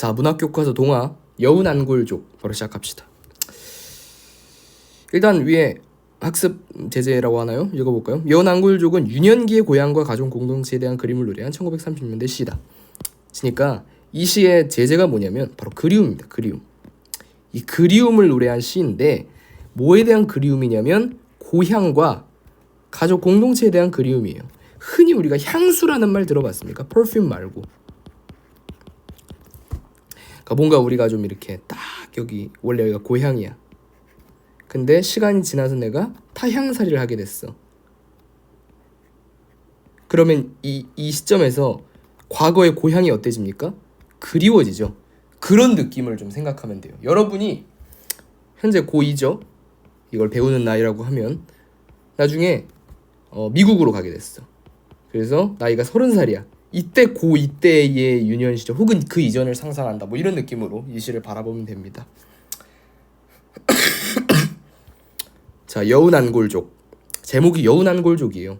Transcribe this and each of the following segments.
자, 문학교과서 동화 여운안골족 바로 시작합시다. 일단 위에 학습 제재라고 하나요? 읽어볼까요? 여운안골족은 유년기의 고향과 가족 공동체에 대한 그림을 노래한 1930년대 시다. 그러니까 이 시의 제재가 뭐냐면 바로 그리움입니다. 그리움. 이 그리움을 노래한 시인데 뭐에 대한 그리움이냐면 고향과 가족 공동체에 대한 그리움이에요. 흔히 우리가 향수라는 말 들어봤습니까? perfume 말고. 그러니까 뭔가 우리가 좀 이렇게 딱 여기 원래 여기가 고향이야. 근데 시간이 지나서 내가 타향살이를 하게 됐어. 그러면 이 시점에서 과거의 고향이 어때집니까? 그리워지죠. 그런 느낌을 좀 생각하면 돼요. 여러분이 현재 고2죠. 이걸 배우는 나이라고 하면 나중에 미국으로 가게 됐어. 그래서 나이가 30살이야. 이때 고2 때의 유년 시절 혹은 그 이전을 상상한다. 뭐 이런 느낌으로 이 시를 바라보면 됩니다. 자, 여운안골족. 제목이 여운안골족이에요.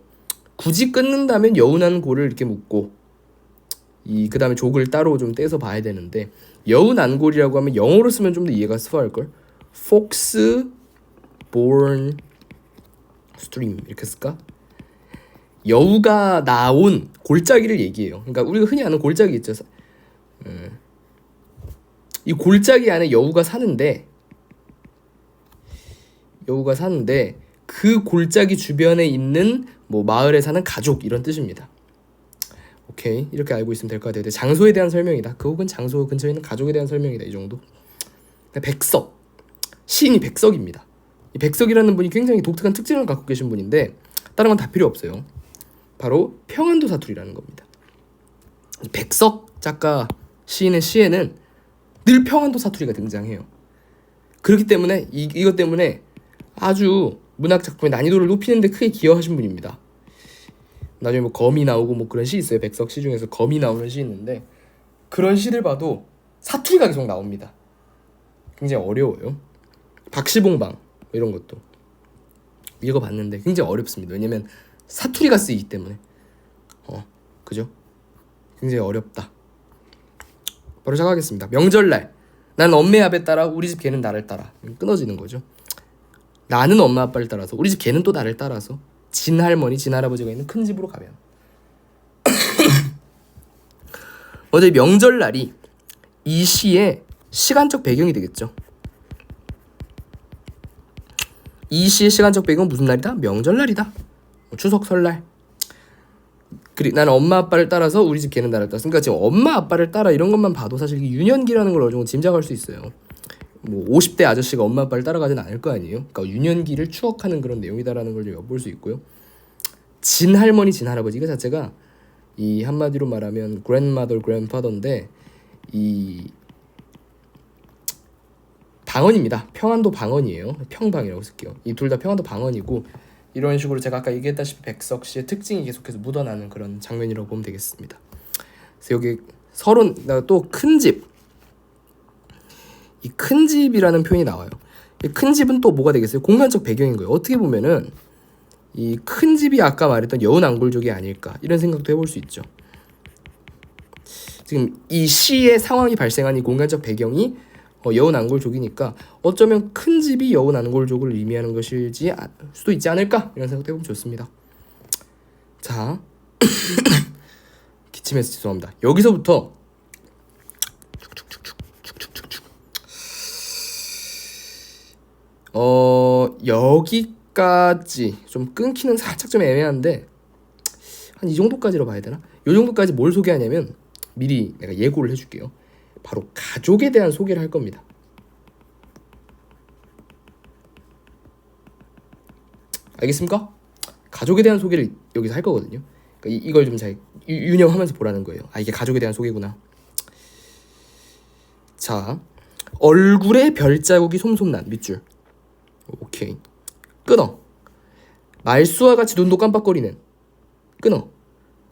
굳이 끊는다면 여운안골을 이렇게 묶고 그 다음에 족을 따로 좀 떼서 봐야 되는데 여운안골이라고 하면 영어로 쓰면 좀 더 이해가 수월할걸? Fox born stream 이렇게 쓸까? 여우가 나온 골짜기를 얘기해요. 그러니까 우리가 흔히 아는 골짜기 있죠. 이 골짜기 안에 여우가 사는데 그 골짜기 주변에 있는 뭐 마을에 사는 가족 이런 뜻입니다. 오케이, 이렇게 알고 있으면 될 것 같아요. 장소에 대한 설명이다. 그 혹은 장소 근처에 있는 가족에 대한 설명이다. 이 정도. 백석. 시인이 백석입니다. 이 백석이라는 분이 굉장히 독특한 특징을 갖고 계신 분인데 다른 건 다 필요 없어요. 바로 평안도 사투리라는 겁니다. 백석 작가 시인의 시에는 늘 평안도 사투리가 등장해요. 그렇기 때문에 이것 때문에 아주 문학 작품의 난이도를 높이는 데 크게 기여하신 분입니다. 나중에 뭐 검이 나오고 뭐 그런 시 있어요. 백석 시 중에서 검이 나오는 시 있는데 그런 시를 봐도 사투리가 계속 나옵니다. 굉장히 어려워요. 박시봉방 이런 것도 읽어봤는데 굉장히 어렵습니다. 왜냐면 사투리가 쓰이기 때문에. 그죠? 굉장히 어렵다. 바로 시작하겠습니다. 명절날 나는 엄매 아베 따라 우리 집 개는 나를 따라. 끊어지는 거죠. 나는 엄마 아빠를 따라서 우리 집 개는 또 나를 따라서 진할머니 진할아버지가 있는 큰 집으로 가면 먼저 명절날이 이 시의 시간적 배경이 되겠죠. 이 시의 시간적 배경은 무슨 날이다? 명절날이다. 추석 설날. 나는 엄마 아빠를 따라서 우리 집 개는 나를 따라. 그러니까 지금 엄마 아빠를 따라 이런 것만 봐도 사실 유년기라는 걸 어느 정도 짐작할 수 있어요. 뭐 50대 아저씨가 엄마 아빠를 따라가진 않을 거 아니에요. 그러니까 유년기를 추억하는 그런 내용이다라는 걸 엿볼 수 있고요. 진할머니 진할아버지 이거 자체가 이 한마디로 말하면 grandmother grandfather인데 이 방언입니다. 평안도 방언이에요. 평방이라고 쓸게요. 이 둘 다 평안도 방언이고 이런 식으로 제가 아까 얘기했다시피 백석 씨의 특징이 계속해서 묻어나는 그런 장면이라고 보면 되겠습니다. 그래서 여기 또 큰 집. 이 큰 집이라는 표현이 나와요. 이 큰 집은 또 뭐가 되겠어요? 공간적 배경인 거예요. 어떻게 보면은 이 큰 집이 아까 말했던 여운안골족이 아닐까 이런 생각도 해볼 수 있죠. 지금 이 시의 상황이 발생한 이 공간적 배경이 여운안골족이니까 어쩌면 큰 집이 여운안골족을 의미하는 것일지 수도 있지 않을까 이런 생각도 해보면 좋습니다. 자, 기침해서 죄송합니다. 여기서부터 여기까지 좀 끊기는 살짝 좀 애매한데 한 이 정도까지로 봐야 되나? 이 정도까지 뭘 소개하냐면 미리 내가 예고를 해줄게요. 바로 가족에 대한 소개를 할 겁니다. 알겠습니까? 가족에 대한 소개를 여기서 할 거거든요. 그러니까 이걸 좀 잘 유념하면서 보라는 거예요. 이게 가족에 대한 소개구나. 자, 얼굴에 별자국이 솜솜난 밑줄. 오케이. 끊어. 말수와 같이 눈도 깜빡거리는. 끊어.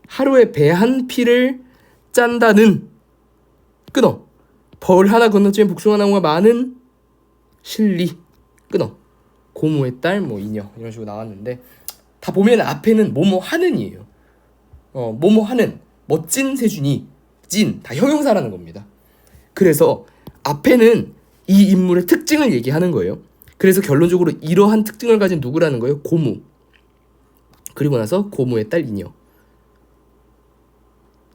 하루에 배 한 피를 짠다는. 끊어. 벌 하나 건너쯤에 복숭아 나무가 많은 실리. 끊어. 고모의 딸, 뭐 이녀 이런 식으로 나왔는데 다 보면 앞에는 뭐뭐 하는이에요. 뭐뭐 하는 멋진 세준이 찐 다 형용사라는 겁니다. 그래서 앞에는 이 인물의 특징을 얘기하는 거예요. 그래서 결론적으로 이러한 특징을 가진 누구라는 거예요? 고무. 그리고 나서 고무의 딸 이녀.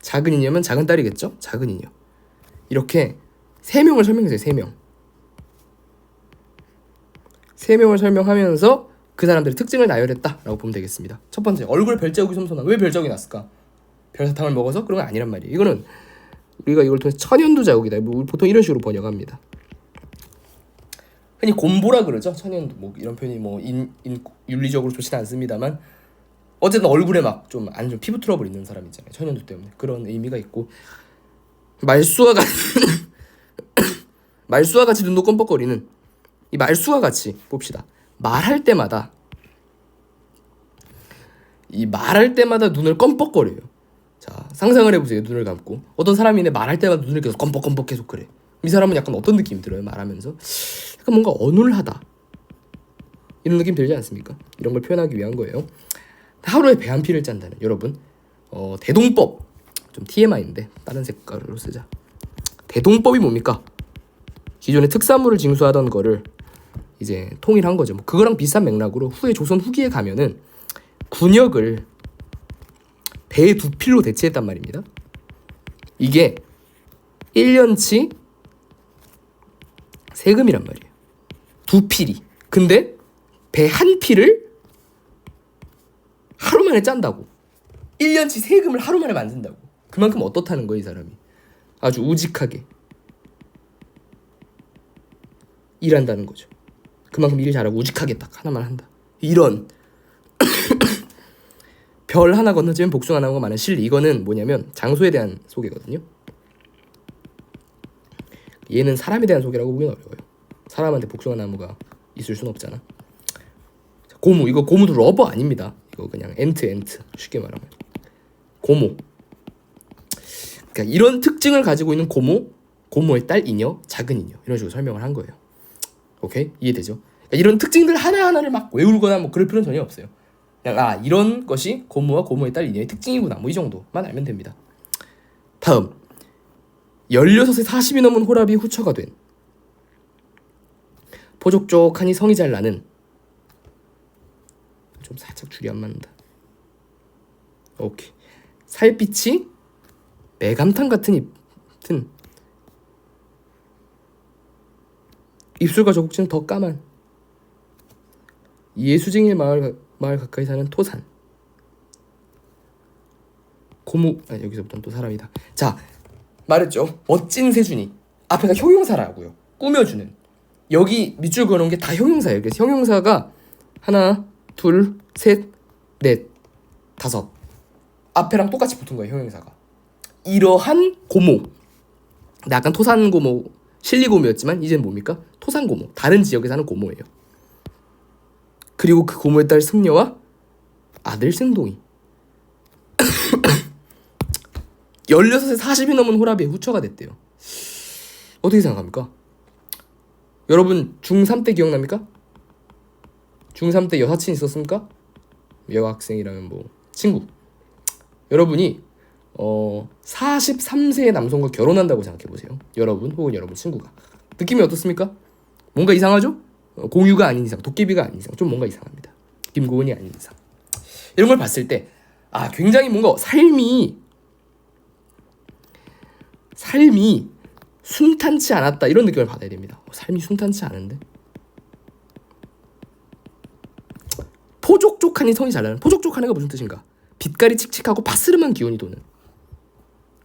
작은 이녀면 작은 딸이겠죠? 작은 이녀. 이렇게 3명을 설명했어요. 3명. 3명을 설명하면서 그 사람들의 특징을 나열했다라고 보면 되겠습니다. 첫 번째, 얼굴에 별자국이 솜솜한. 왜 별자국이 났을까? 별사탕을 먹어서? 그런 건 아니란 말이에요. 이거는 우리가 이걸 통해서 천연두 자국이다. 뭐 보통 이런 식으로 번역합니다. 흔히 곰보라 그러죠. 천연두. 뭐 이런 표현이 뭐 윤리적으로 좋지는 않습니다만 어쨌든 얼굴에 막 좀 안 좋은 피부 트러블 있는 사람 있잖아요. 천연두 때문에. 그런 의미가 있고, 말수와 같이 말수와 같이 눈도 껌뻑거리는, 이 말수와 같이 봅시다. 말할 때마다 눈을 껌뻑거려요. 자, 상상을 해보세요. 눈을 감고 어떤 사람이 말할 때마다 눈을 계속 껌뻑껌뻑 계속 그래. 이 사람은 약간 어떤 느낌이 들어요? 말하면서 약간 뭔가 어눌하다 이런 느낌 들지 않습니까? 이런 걸 표현하기 위한 거예요. 하루에 배 한 피를 짠다는, 여러분, 대동법, 좀 TMI인데 다른 색깔로 쓰자. 대동법이 뭡니까? 기존에 특산물을 징수하던 거를 이제 통일한 거죠. 뭐 그거랑 비슷한 맥락으로 후에 조선 후기에 가면은 군역을 배의 2필로 대체했단 말입니다. 이게 1년치 세금이란 말이에요. 2필이. 근데 배 한 필을 하루 만에 짠다고. 1년치 세금을 하루 만에 만든다고. 그만큼 어떻다는 거예요, 이 사람이. 아주 우직하게 일한다는 거죠. 그만큼 일을 잘하고 우직하게 딱 하나만 한다. 이런 별 하나 건너지면 복숭아 나무가 많은 실리. 이거는 뭐냐면 장소에 대한 소개거든요. 얘는 사람에 대한 소개라고 보기는 어려워요. 사람한테 복숭아 나무가 있을 순 없잖아. 고무, 이거 고무도 러버 아닙니다. 이거 그냥 엔트 쉽게 말하면 고무. 그러니까 이런 특징을 가지고 있는 고모의 딸 이녀, 작은 이녀, 이런 식으로 설명을 한 거예요. 오케이? 이해되죠? 그러니까 이런 특징들 하나하나를 막 외우거나 뭐 그럴 필요는 전혀 없어요. 그냥 이런 것이 고모와 고모의 딸 이녀의 특징이구나, 뭐 이 정도만 알면 됩니다. 다음, 16에 40이 넘은 호랍이 후처가 된, 포족족하니 성이 잘 나는, 좀 살짝 줄이 안 맞는다. 오케이. 살빛이 매감탄 같은 입술과 저곡지는 더 까만, 예수쟁이의 마을 가까이 사는 토산. 고무. 여기서부터는 또 사람이다. 자, 말했죠. 멋진 세준이. 앞에가 형용사라고요. 꾸며주는. 여기 밑줄 그어놓은 게 다 형용사예요. 그래서 형용사가 하나, 둘, 셋, 넷, 다섯. 앞에랑 똑같이 붙은 거예요, 형용사가. 이러한 고모. 약간 토산고모, 실리고모였지만 이제는 뭡니까? 토산고모. 다른 지역에 사는 고모예요. 그리고 그 고모의 딸 승려와 아들 승동이. 16에 40이 넘은 호랍이 후처가 됐대요. 어떻게 생각합니까? 여러분 중3 때 기억납니까? 중3 때 여사친 있었습니까? 여학생이라면 뭐 친구. 여러분이 43세의 남성과 결혼한다고 생각해보세요. 여러분 혹은 여러분 친구가. 느낌이 어떻습니까? 뭔가 이상하죠? 공유가 아닌 이상, 도깨비가 아닌 이상 좀 뭔가 이상합니다. 김고은이 아닌 이상. 이런 걸 봤을 때 굉장히 뭔가 삶이 순탄치 않았다, 이런 느낌을 받아야 됩니다. 삶이 순탄치 않은데? 포족족하니 성이 잘 나는. 포족족하니가 무슨 뜻인가? 빛깔이 칙칙하고 파스름한 기운이 도는.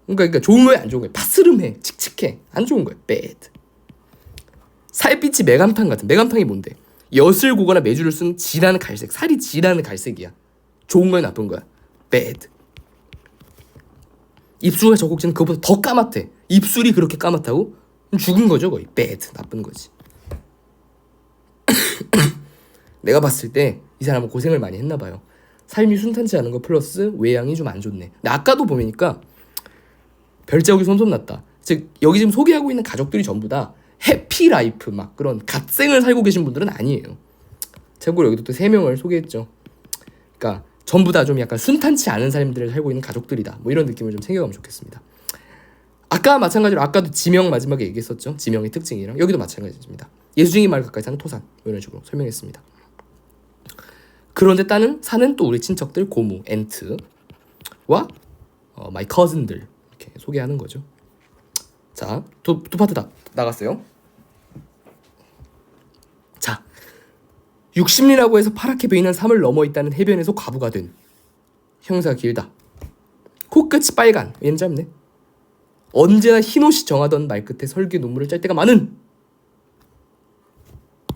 그러니까 좋은 거예요, 안 좋은 거예요? 파스름해, 칙칙해, 안 좋은 거예요. bad. 살빛이 매감탕 같은. 매감탕이 뭔데? 엿을 고거나 메주를 쓴 진한 갈색. 살이 진한 갈색이야. 좋은 거야, 나쁜 거야? bad. 입술과 저곡지는 그것보다 더 까맣대. 입술이 그렇게 까맣다고? 죽은 거죠, 거의. bad. 나쁜 거지. 내가 봤을 때 이 사람은 고생을 많이 했나 봐요. 삶이 순탄치 않은 거 플러스 외양이 좀 안 좋네. 근데 아까도 보니까 별자국이 솜솜났다. 즉 여기 지금 소개하고 있는 가족들이 전부 다 해피 라이프 막 그런 갓생을 살고 계신 분들은 아니에요. 참고로 여기도 또 3명을 소개했죠. 그러니까 전부 다 좀 약간 순탄치 않은 삶들을 살고 있는 가족들이다. 뭐 이런 느낌을 좀 생겨가면 좋겠습니다. 아까 마찬가지로 아까도 지명 마지막에 얘기했었죠. 지명의 특징이랑 여기도 마찬가지입니다. 예수쟁이 마을 가까이 사는 토산 이런 식으로 설명했습니다. 그런데 산은 또 우리 친척들 고무, 엔트와 마이 커즌들 이렇게 소개하는 거죠. 자, 두 파트 다 나갔어요. 자, 60리라고 해서 파랗게 보이는 삶을 넘어 있다는 해변에서 과부가 된 형사가 길다. 코끝이 빨간, 얘는 짧네. 언제나 흰옷이 정하던 말끝에 설교 눈물을 짤 때가 많은.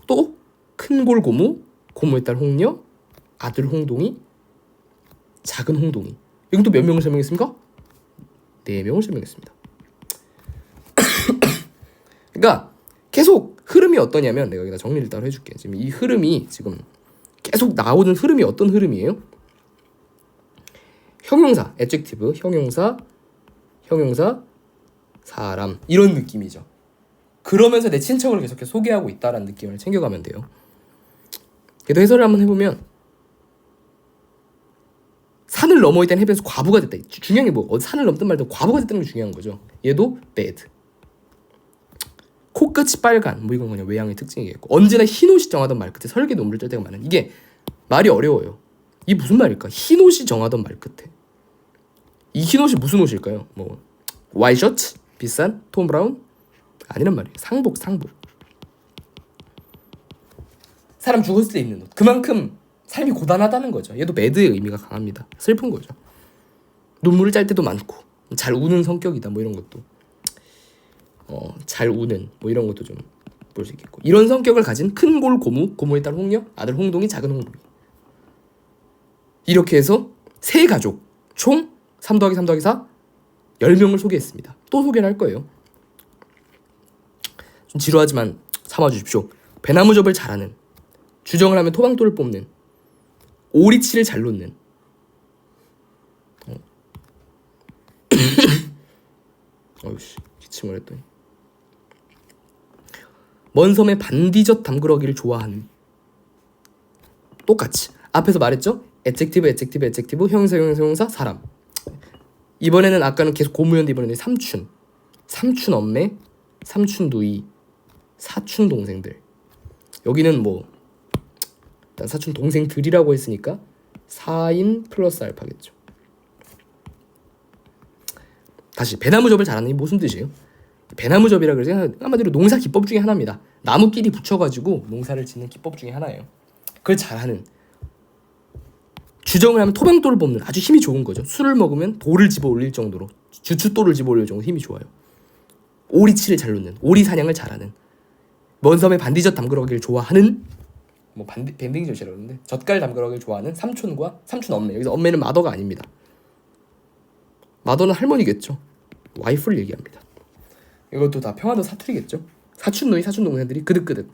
또 큰골 고무, 고무의 딸 홍녀, 아들 홍동이, 작은 홍동이. 여기 또 몇 명을 설명했습니까? 4명을 설명했습니다. 그러니까 계속 흐름이 어떠냐면 내가 여기다 정리를 따로 해줄게. 지금 이 흐름이 지금 계속 나오는 흐름이 어떤 흐름이에요? 형용사, adjective, 형용사, 사람 이런 느낌이죠. 그러면서 내 친척을 계속해서 소개하고 있다라는 느낌을 챙겨가면 돼요. 그래도 해설을 한번 해보면 산을 넘어 있다는 해변에서 과부가 됐다. 중요한 게 뭐 산을 넘든 말든 과부가 됐다는 게 중요한 거죠. 얘도 bad. 코끝이 빨간 뭐 이건 그냥 외양의 특징이겠고 언제나 흰옷이 정하던 말끝에 설계 눈물을 짤 때가 많은. 이게 말이 어려워요. 이게 무슨 말일까? 흰옷이 정하던 말끝에 이 흰옷이 무슨 옷일까요? 뭐 와이셔츠? 비싼? 톰 브라운? 아니란 말이에요. 상복. 사람 죽었을 때 입는 옷. 그만큼 삶이 고단하다는 거죠. 얘도 매드의 의미가 강합니다. 슬픈 거죠. 눈물을 짤 때도 많고 잘 우는 성격이다 뭐 이런 것도 잘 우는 뭐 이런 것도 좀 볼 수 있겠고 이런 성격을 가진 큰골 고무의 딸 홍녀, 아들 홍동이, 작은 홍동이 이렇게 해서 세 가족 총 3 더하기 3 더하기 4 10명을 소개했습니다. 또 소개를 할 거예요. 좀 지루하지만 참아주십시오. 배나무접을 잘하는, 주정을 하면 토방돌을 뽑는, 오리치를 잘 놓는 어이씨 기침을 했더니 먼 섬에 반디젓 담그러기를 좋아하는. 똑같이 앞에서 말했죠. adjective, 형용사, 사람. 이번에는 아까는 계속 고무였는데 이번에는 삼촌 엄매, 삼촌 누이, 사촌 동생들. 여기는 뭐 일단 사촌 동생들이라고 했으니까 4인 플러스 알파겠죠. 다시 배나무접을 잘하는 게 무슨 뜻이에요? 배나무접이라 그래서 한마디로 농사 기법 중에 하나입니다. 나무끼리 붙여가지고 농사를 짓는 기법 중에 하나예요. 그걸 잘하는. 주정을 하면 토방돌을 뽑는 아주 힘이 좋은 거죠. 술을 먹으면 돌을 집어 올릴 정도로 주춧돌을 집어 올릴 정도로 힘이 좋아요. 오리치를 잘 놓는, 오리 사냥을 잘하는, 먼 섬에 반디젓 담그러기를 좋아하는, 뭐 밴딩젓이라고 그러는데 젓갈 담그러기를 좋아하는 삼촌과 삼촌 엄매. 여기서 엄매는 마더가 아닙니다. 마더는 할머니겠죠. 와이프를 얘기합니다. 이것도 다 평화도 사투리겠죠. 사촌 누이, 사촌 동생들이 그득그득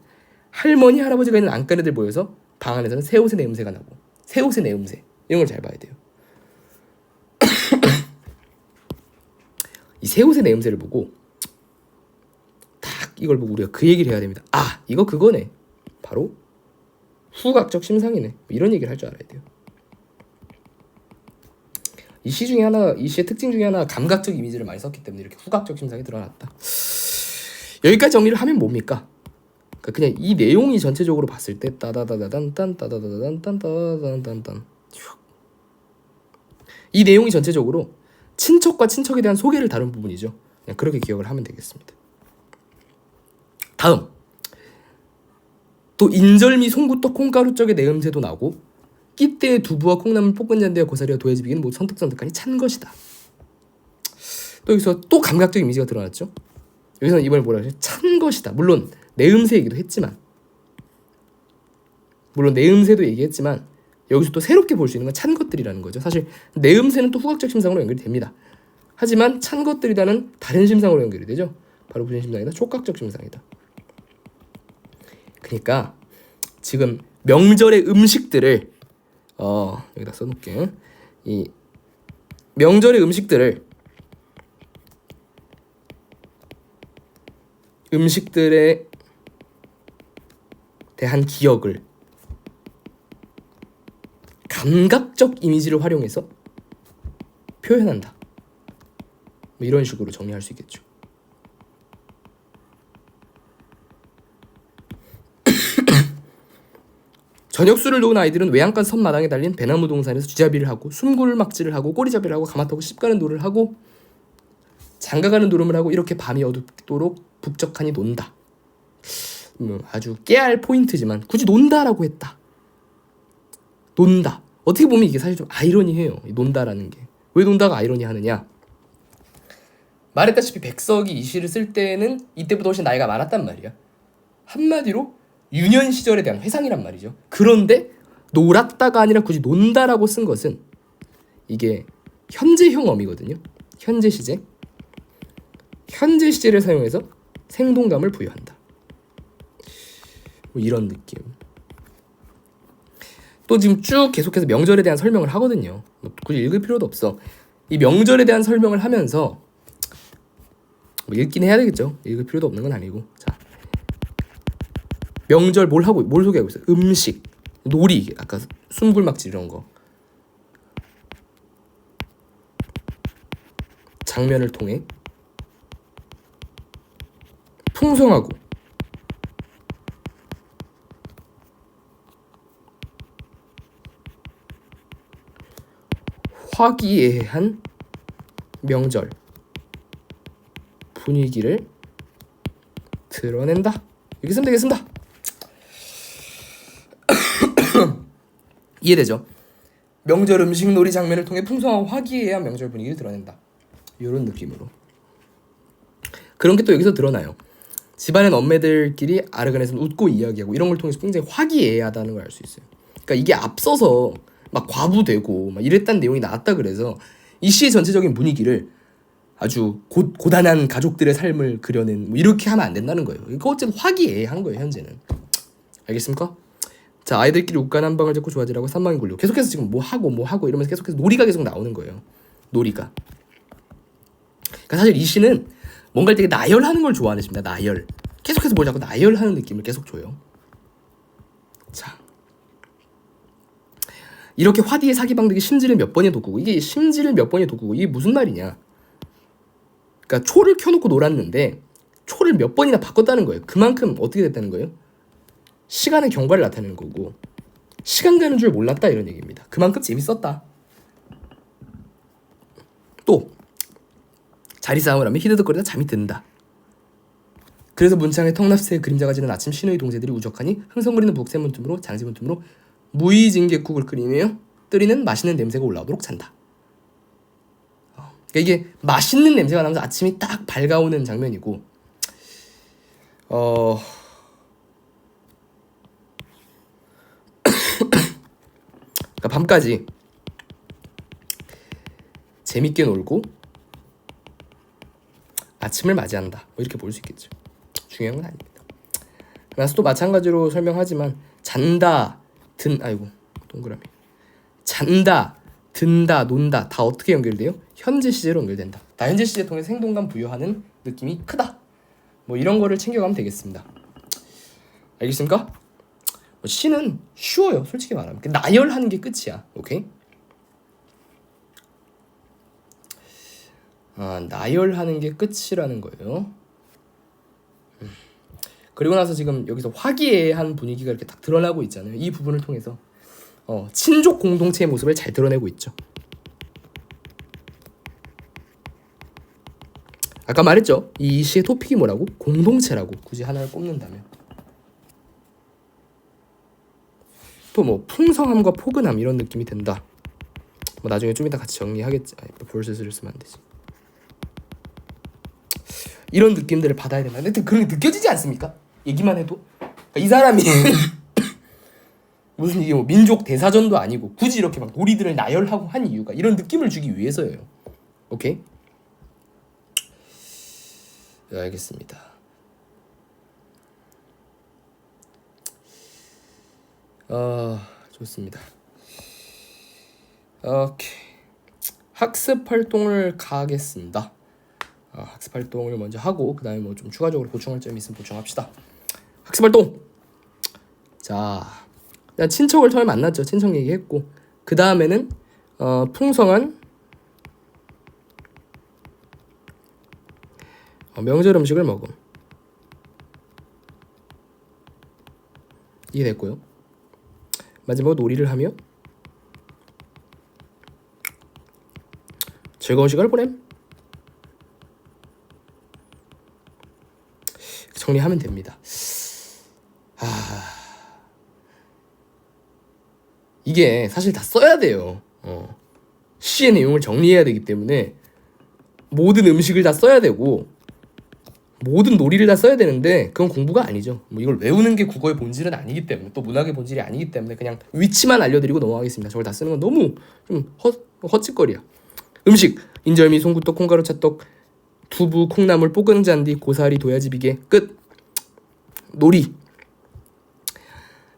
할머니, 할아버지가 있는 안간애들 모여서 방 안에서는 새 옷의 내음새가 나고, 새 옷의 내음새 이런 걸 잘 봐야 돼요. 이 새 옷의 내음새를 보고 딱 이걸 보고 우리가 그 얘기를 해야 됩니다. 아, 이거 그거네. 바로 후각적 심상이네. 이런 얘기를 할 줄 알아야 돼요. 이 시 중에 하나, 이 시의 특징 중에 하나 감각적 이미지를 많이 썼기 때문에 이렇게 후각적 심상이 드러났다. 여기까지 정리를 하면 뭡니까? 그러니까 그냥 이 내용이 전체적으로 봤을 때 따다다다단딴 따다다단딴 따다다단딴 이 내용이 전체적으로 친척과 친척에 대한 소개를 다룬 부분이죠. 그냥 그렇게 기억을 하면 되겠습니다. 다음 또 인절미, 송구떡, 콩가루 쪽의 내음새도 나고 끼대에 두부와 콩나물, 볶은 잔디와 고사리와 도해지 비기는 모두 선득선득하니 찬 것이다. 또 여기서 또 감각적 이미지가 드러났죠. 여기서는 이번에 뭐라 그러죠? 찬 것이다. 물론 내음새 얘기도 했지만, 물론 내음새도 얘기했지만 여기서 또 새롭게 볼 수 있는 건 찬 것들이라는 거죠. 사실 내음새는 또 후각적 심상으로 연결이 됩니다. 하지만 찬 것들이라는 다른 심상으로 연결이 되죠. 바로 무슨 심상이다? 촉각적 심상이다. 그러니까 지금 명절의 음식들을 여기다 써놓을게. 이 명절의 음식들에 대한 기억을 감각적 이미지를 활용해서 표현한다. 뭐 이런 식으로 정리할 수 있겠죠. 저녁술을 놓은 아이들은 외양간 선마당에 달린 배나무 동산에서 쥐잡이를 하고 숨굴막지를 하고 꼬리잡이를 하고 가마타고 씹가는 놀을 하고 장가가는 노름을 하고 이렇게 밤이 어둡도록 북적하니 논다. 아주 깨알 포인트지만 굳이 논다라고 했다. 논다. 어떻게 보면 이게 사실 좀 아이러니해요. 논다라는 게. 왜 논다가 아이러니하느냐? 말했다시피 백석이 이 시를 쓸 때는 이때보다 훨씬 나이가 많았단 말이야. 한마디로 유년 시절에 대한 회상이란 말이죠. 그런데 놀았다가 아니라 굳이 논다라고 쓴 것은 이게 현재형 어미거든요. 현재 시제. 현재 시제를 사용해서 생동감을 부여한다. 뭐 이런 느낌. 또 지금 쭉 계속해서 명절에 대한 설명을 하거든요. 뭐 굳이 읽을 필요도 없어. 이 명절에 대한 설명을 하면서 뭐 읽긴 해야 되겠죠. 읽을 필요도 없는 건 아니고. 자, 명절 뭘 소개하고 있어요? 음식, 놀이, 아까 숨굴막질 이런 거. 장면을 통해 풍성하고 화기애애한 명절 분위기를 드러낸다. 이렇게 쓰면 되겠습니다. 이해되죠? 명절 음식 놀이 장면을 통해 풍성하고 화기애애한 명절 분위기를 드러낸다. 이런 느낌으로. 그런 게 또 여기서 드러나요. 집안의 엄매들끼리 아르간에서 웃고 이야기하고 이런 걸 통해서 굉장히 화기애애하다는 걸 알 수 있어요. 그러니까 이게 앞서서 막 과부되고 막 이랬다는 내용이 나왔다 그래서 이 시의 전체적인 분위기를 아주 고단한 가족들의 삶을 그려낸 뭐 이렇게 하면 안 된다는 거예요. 그러니까 어쨌든 화기애애한 거예요, 현재는. 알겠습니까? 자, 아이들끼리 웃간 한 방을 잡고 좋아지라고 산망이 굴려. 계속해서 지금 뭐 하고 이러면서 계속해서 놀이가 계속 나오는 거예요. 놀이가. 그러니까 사실 이 시는 뭔가 되게 나열하는 걸 좋아하는 시입니다. 나열. 계속해서 뭘 자꾸 나열하는 느낌을 계속 줘요. 자, 이렇게 화디의 사기방득이 심지를 몇 번이 돋구고, 이게 심지를 몇 번이 돋구고 이게 무슨 말이냐? 그러니까 초를 켜놓고 놀았는데 초를 몇 번이나 바꿨다는 거예요. 그만큼 어떻게 됐다는 거예요? 시간의 경과를 나타내는 거고 시간 가는 줄 몰랐다 이런 얘기입니다. 그만큼 재밌었다. 또 자리 싸움을 하면 히드득거리다 잠이 든다. 그래서 문창에 턱납새의 그림자가 지는 아침 신우의 동생들이 우적하니 흥성거리는 북새 문틈으로 장지 문틈으로 무의징객국을 끓이며 끓이는 맛있는 냄새가 올라오도록 잔다. 그러니까 이게 맛있는 냄새가 나면서 아침이 딱 밝아오는 장면이고 그러니까 밤까지 재밌게 놀고 아침을 맞이한다. 뭐 이렇게 볼 수 있겠죠. 중요한 건 아닙니다. 그래서 또 마찬가지로 설명하지만 잔다, 동그라미. 잔다, 든다, 논다 다 어떻게 연결돼요? 현재 시제로 연결된다. 다 현재 시제 통해 생동감 부여하는 느낌이 크다. 뭐 이런 거를 챙겨가면 되겠습니다. 알겠습니까? 시는 쉬워요. 솔직히 말하면 나열하는 게 끝이야. 오케이? 나열하는 게 끝이라는 거예요. 그리고 나서 지금 여기서 화기애애한 분위기가 이렇게 딱 드러나고 있잖아요. 이 부분을 통해서 친족 공동체의 모습을 잘 드러내고 있죠. 아까 말했죠. 이 시의 토픽이 뭐라고? 공동체라고. 굳이 하나를 꼽는다면. 또 뭐 풍성함과 포근함 이런 느낌이 든다. 뭐 나중에 좀 이따 같이 정리하겠지. 볼스를 쓰면 안 되지. 이런 느낌들을 받아야 된다. 근데 그런 게 느껴지지 않습니까? 얘기만 해도 그러니까 이 사람이 무슨 이게 뭐 민족 대사전도 아니고 굳이 이렇게 막 놀이들을 나열하고 한 이유가 이런 느낌을 주기 위해서예요. 오케이? 네, 알겠습니다. 좋습니다. 오케이. 학습 활동을 가겠습니다. 학습 활동을 먼저 하고 그 다음에 뭐 좀 추가적으로 보충할 점이 있으면 보충합시다. 학습 활동. 자, 일단 친척을 처음에 만났죠. 친척 얘기했고 그 다음에는 풍성한 명절 음식을 먹음. 이게 됐고요. 마지막으로 놀이를 하며 즐거운 시간을 보냄. 정리하면 됩니다. 이게 사실 다 써야 돼요. 시의 내용을 정리해야 되기 때문에 모든 음식을 다 써야 되고 모든 놀이를 다 써야 되는데 그건 공부가 아니죠. 뭐 이걸 외우는 게 국어의 본질은 아니기 때문에 또 문학의 본질이 아니기 때문에 그냥 위치만 알려드리고 넘어가겠습니다. 저걸 다 쓰는 건 너무 좀 헛짓거리야. 음식 인절미, 송구떡, 콩가루 찰떡, 두부, 콩나물, 볶은 잔디, 고사리, 도야지, 비계. 끝. 놀이.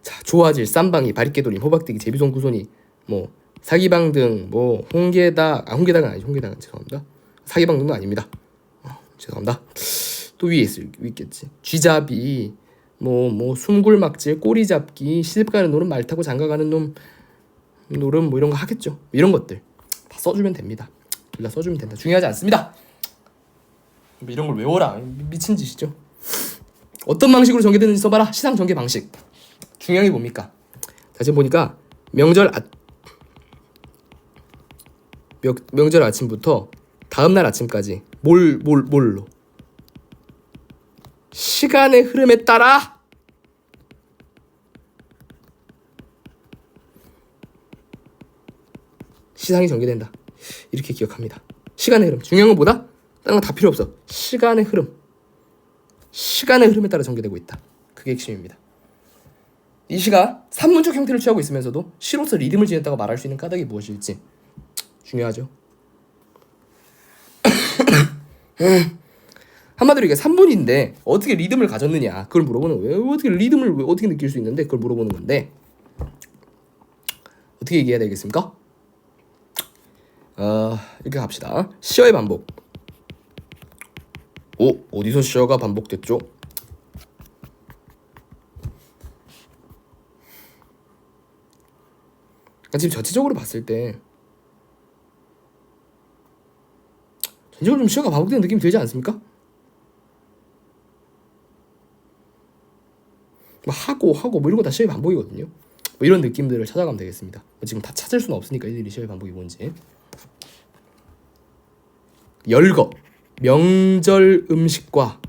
자, 조화질, 쌈방이, 바리깨돌림, 호박대기, 제비손, 구손이, 뭐 사기방등, 뭐 홍게닭은 아니죠. 홍게닭은 죄송합니다. 사기방등도 아닙니다. 죄송합니다. 또 위에 있겠지. 쥐잡이, 뭐 숨굴막질, 꼬리잡기, 시집가는 놈은 말 타고 장가가는 놈은 뭐 이런 거 하겠죠. 이런 것들 다 써주면 됩니다. 둘 다 써주면 된다. 중요하지 않습니다. 뭐 이런 걸 외워라. 미친 짓이죠. 어떤 방식으로 전개되는지 써봐라. 시상 전개 방식. 중요한 게 뭡니까? 자, 지금 보니까 명절 아침부터 다음날 아침까지 뭘로 시간의 흐름에 따라 시상이 전개된다. 이렇게 기억합니다. 시간의 흐름. 중요한 건 뭐다? 다른 건 다 필요 없어. 시간의 흐름. 시간의 흐름에 따라 전개되고 있다. 그게 핵심입니다. 이 시가 산문적 형태를 취하고 있으면서도 시로서 리듬을 지녔다고 말할 수 있는 까닭이 무엇일지 중요하죠. 한마디로 이게 3분인데 어떻게 리듬을 가졌느냐 그걸 물어보는 거예요. 어떻게 리듬을 어떻게 느낄 수 있는데 그걸 물어보는 건데 어떻게 얘기해야 되겠습니까? 이렇게 갑시다. 시어의 반복. 어디서 시어가 반복됐죠? 지금 전체적으로 봤을 때 전체적으로 좀 시어가 반복되는 느낌이 들지 않습니까? 뭐 하고 뭐 이런 거 다 시어의 반복이거든요. 뭐 이런 느낌들을 찾아가면 되겠습니다. 지금 다 찾을 수는 없으니까 일일이 시어의 반복이 뭔지. 열거 명절 음식과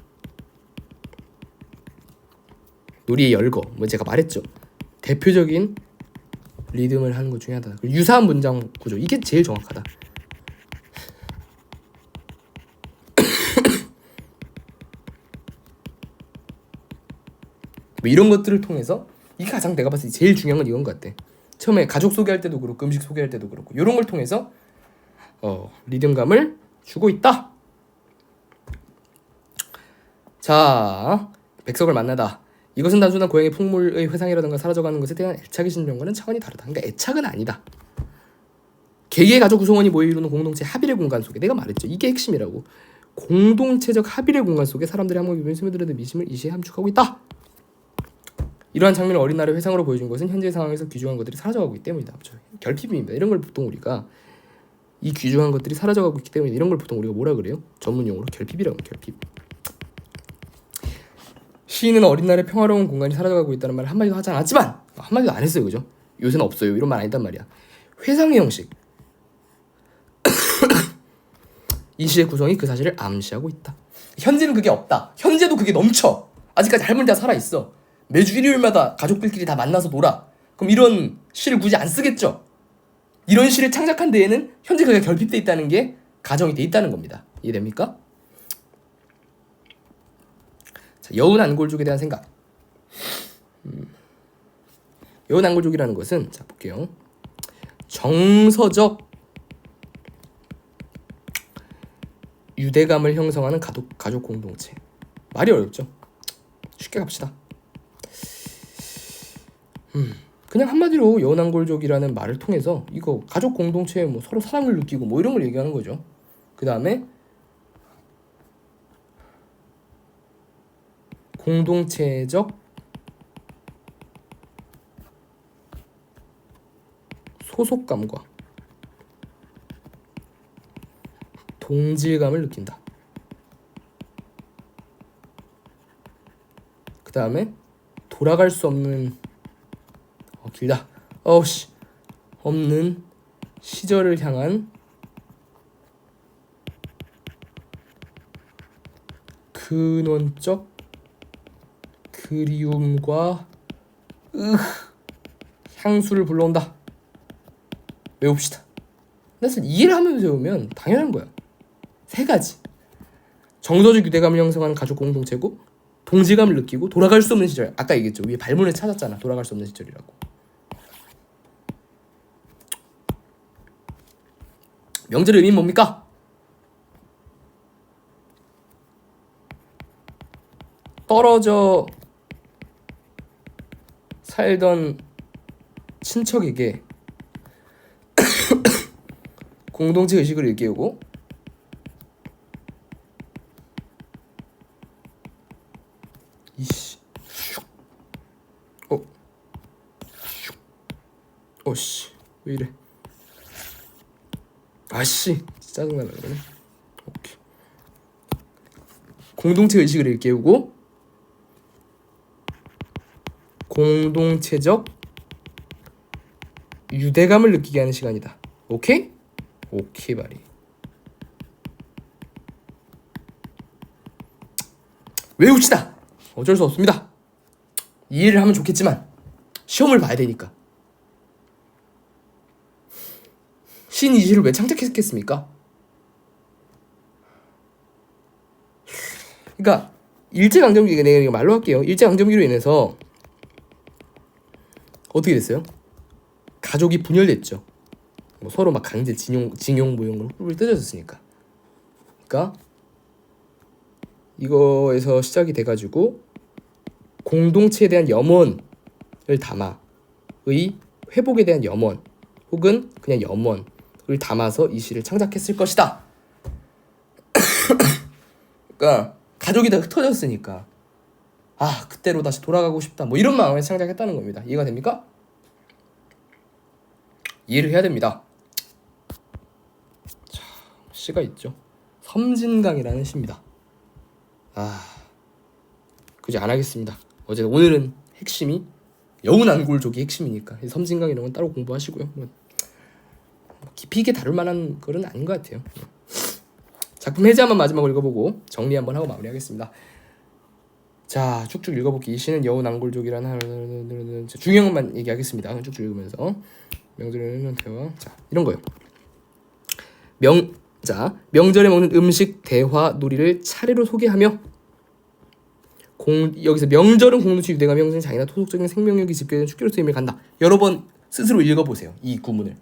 놀이의 열거 뭐 제가 말했죠. 대표적인 리듬을 하는 것 중에 하나. 유사한 문장 구조 이게 제일 정확하다. 뭐 이런 것들을 통해서 이게 가장 내가 봤을 때 제일 중요한 건 이건 것 같아. 처음에 가족 소개할 때도 그렇고 음식 소개할 때도 그렇고 이런 걸 통해서 리듬감을 주고 있다. 자, 백석을 만나다. 이것은 단순한 고향의 풍물의 회상이라든가 사라져가는 것에 대한 애착의 심정과는 차원이 다르다. 그러니까 애착은 아니다. 개개의 가족 구성원이 모여 이루는 공동체 합일의 공간 속에 내가 말했죠. 이게 핵심이라고. 공동체적 합일의 공간 속에 사람들이 한번 비비는 스며들어든 미심을 이시에 함축하고 있다. 이러한 장면을 어린 날의 회상으로 보여준 것은 현재 상황에서 귀중한 것들이 사라져가고 있기 때문이다. 결핍입니다. 이런 걸 보통 우리가 이 귀중한 것들이 사라져가고 있기 때문에 이런 걸 보통 우리가 뭐라 그래요? 전문용어로 결핍이라고. 결핍. 시인은 어린 날의 평화로운 공간이 사라져가고 있다는 말을 한마디도 하지 않았지만 한마디도 안 했어요. 그죠? 요새는 없어요. 이런 말 아니단 말이야. 회상의 형식. 이 시의 구성이 그 사실을 암시하고 있다. 현재는 그게 없다. 현재도 그게 넘쳐. 아직까지 할머니가 살아있어. 매주 일요일마다 가족들끼리 다 만나서 놀아. 그럼 이런 시를 굳이 안 쓰겠죠? 이런 시를 창작한 데에는 현재 그게 결핍돼 있다는 게 가정이 돼 있다는 겁니다. 이해됩니까? 자, 여운 안골족에 대한 생각. 여운 안골족이라는 것은 자 볼게요. 정서적 유대감을 형성하는 가족 공동체. 말이 어렵죠? 쉽게 갑시다. 그냥 한마디로 여운 안골족이라는 말을 통해서 이거 가족 공동체에 뭐 서로 사랑을 느끼고 뭐 이런 걸 얘기하는 거죠. 그 다음에 공동체적 소속감과 동질감을 느낀다. 다음에 돌아갈 수 없는 길다. 어우씨 없는 시절을 향한 근원적 그리움과 향수를 불러온다. 외웁시다. 그래서 이해를 하면서 외우면 당연한 거야. 세 가지. 정서적 유대감을 형성하는 가족 공동체고, 동지감을 느끼고, 돌아갈 수 없는 시절. 아까 얘기했죠. 위에 발문을 찾았잖아. 돌아갈 수 없는 시절이라고. 명절의 의미는 뭡니까? 떨어져 살던 친척에게 공동체 의식을 일깨우고, 이씨 어씨 왜 이래, 아씨 짜증나네. 그러네. 오케이. 공동체 의식을 일깨우고 공동체적 유대감을 느끼게 하는 시간이다. 오케이? 오케이 바리. 외웁시다. 어쩔 수 없습니다. 이해를 하면 좋겠지만 시험을 봐야 되니까. 신 이시를 왜 창작했겠습니까? 그러니까 일제강점기, 내가 말로 할게요. 일제강점기로 인해서 어떻게 됐어요? 가족이 분열됐죠. 뭐 서로 막 강제 징용 뭐 이런 걸 뜯어졌으니까. 그러니까 이거에서 시작이 돼가지고 공동체에 대한 염원을 담아, 의 회복에 대한 염원 혹은 그냥 염원을 담아서 이 시를 창작했을 것이다. 그러니까 가족이 다 흩어졌으니까 그때로 다시 돌아가고 싶다, 뭐 이런 마음에 창작했다는 겁니다. 이해가 됩니까? 이해를 해야 됩니다. 자, 시가 있죠. 섬진강이라는 시입니다. 굳이 안 하겠습니다. 어쨌든 오늘은 핵심이 여운안골족이 핵심이니까 섬진강 이런 건 따로 공부하시고요. 뭐 깊이 있게 다룰 만한 글은 아닌 것 같아요. 작품 해제 한번 마지막으로 읽어보고 정리 한번 하고 마무리하겠습니다. 자, 쭉쭉 읽어볼게요. 이 시는 여운안골족이라는 중요한 것만 얘기하겠습니다. 쭉쭉 읽으면서 명절에는 대화, 자 이런 거요. 명절에 먹는 음식, 대화, 놀이를 차례로 소개하며 여기서 명절은 공동체 유대감이 형성된 장이나 토속적인 생명력이 집결된 축제로서 의미를 갖는다. 여러 번 스스로 읽어보세요. 이 구문을.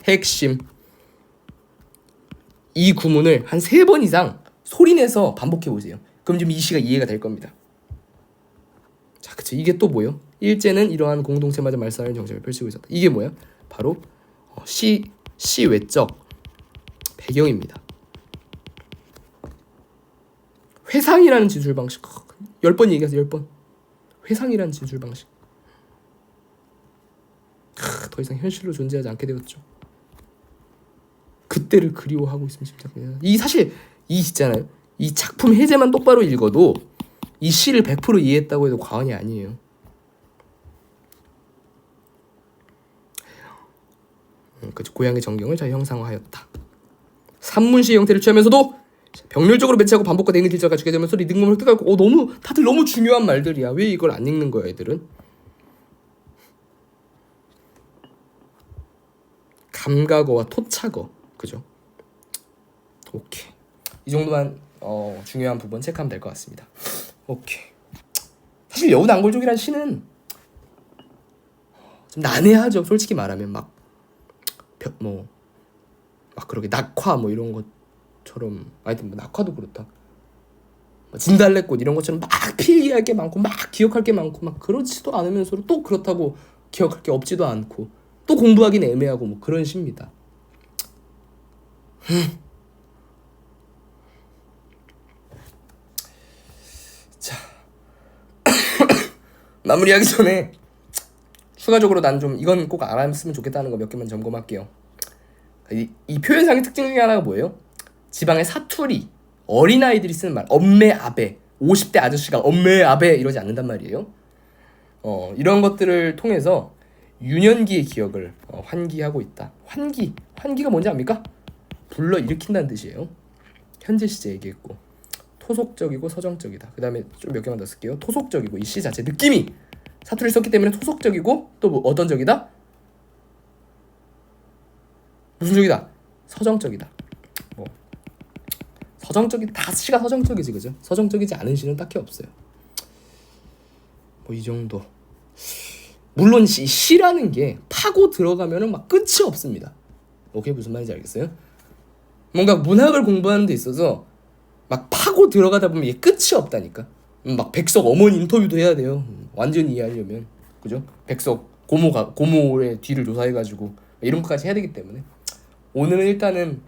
핵심. 이 구문을 한 3번 이상 소리내서 반복해보세요. 그럼 좀 이 시가 이해가 될 겁니다. 자, 그쵸. 이게 또 뭐예요? 일제는 이러한 공동체마저 말살하는 정책을 펼치고 있었다. 이게 뭐야? 바로 시 외적 배경입니다. 회상이라는 진술 방식. 10번 얘기해서 10번. 회상이라는 진술 방식. 더 이상 현실로 존재하지 않게 되었죠. 그때를 그리워하고 있으면 진짜 이 사실 이 있잖아요. 이 작품 해제만 똑바로 읽어도 이 시를 100% 이해했다고 해도 과언이 아니에요. 그렇죠. 고향의 정경을 잘 형상화하였다. 산문시의 형태를 취하면서도 병렬적으로 매치하고 반복과 대응의 질서가 갖추게 되면서 리듬감을 획득하고 너무 다들 너무 중요한 말들이야. 왜 이걸 안 읽는 거야, 애들은? 감각어와 토착어, 그죠? 오케이. 이 정도만 중요한 부분 체크하면 될 것 같습니다. 오케이. 사실 여운안골족이라는 시는 좀 난해하죠. 솔직히 말하면 막 그렇게 낙화 뭐 이런 것처럼, 하여튼 뭐 낙화도 그렇다. 진달래꽃 이런 것처럼 막 필기할 게 많고 막 기억할 게 많고 막 그렇지도 않으면서 또 그렇다고 기억할 게 없지도 않고 또 공부하기는 애매하고 뭐 그런 시입니다. 자 마무리하기 전에 추가적으로 난 좀 이건 꼭 알았으면 좋겠다는 거 몇 개만 점검할게요. 이 표현상의 특징 중에 하나가 뭐예요? 지방의 사투리, 어린아이들이 쓰는 말, 엄매, 아베, 50대 아저씨가 엄매 아베 이러지 않는단 말이에요. 이런 것들을 통해서 유년기의 기억을 환기하고 있다. 환기가 뭔지 압니까? 불러 일으킨다는 뜻이에요. 현재 시제 얘기했고, 토속적이고 서정적이다. 그 다음에 좀 몇 개만 더 쓸게요. 토속적이고, 이 시 자체 느낌이 사투리를 썼기 때문에 토속적이고, 또 뭐 어떤 적이다? 무슨 적이다? 서정적이다. 뭐 다 시가 서정적이지, 그죠? 서정적이지 않은 시는 딱히 없어요. 뭐 이 정도. 물론 시라는 게 파고 들어가면은 막 끝이 없습니다. 오케이, 무슨 말인지 알겠어요? 뭔가 문학을 공부하는 데 있어서 막 파고 들어가다 보면 이게 끝이 없다니까. 막 백석 어머니 인터뷰도 해야 돼요. 완전히 이해하려면, 그죠? 백석 고모의 뒤를 조사해가지고 이런 것까지 해야 되기 때문에 오늘은 일단은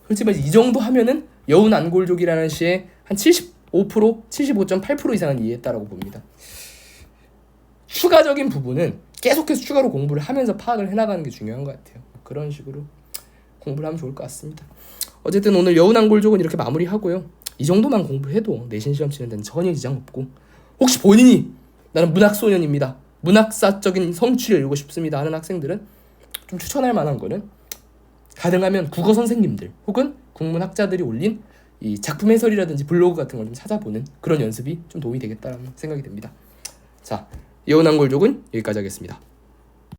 솔직히 말해서 이 정도 하면은 여운 안골족이라는 시에 한 75%, 75.8% 이상은 이해했다라고 봅니다. 추가적인 부분은 계속해서 추가로 공부를 하면서 파악을 해나가는 게 중요한 것 같아요. 그런 식으로 공부를 하면 좋을 것 같습니다. 어쨌든 오늘 여운안골족은 이렇게 마무리하고요. 이 정도만 공부해도 내신 시험 치는 데는 전혀 지장 없고, 혹시 본인이 나는 문학소년입니다, 문학사적인 성취를 이루고 싶습니다 하는 학생들은 좀 추천할 만한 거는 가능하면 국어 선생님들 혹은 국문학자들이 올린 이 작품 해설이라든지 블로그 같은 걸 좀 찾아보는 그런 연습이 좀 도움이 되겠다는 생각이 듭니다. 자, 여운안골족은 여기까지 하겠습니다.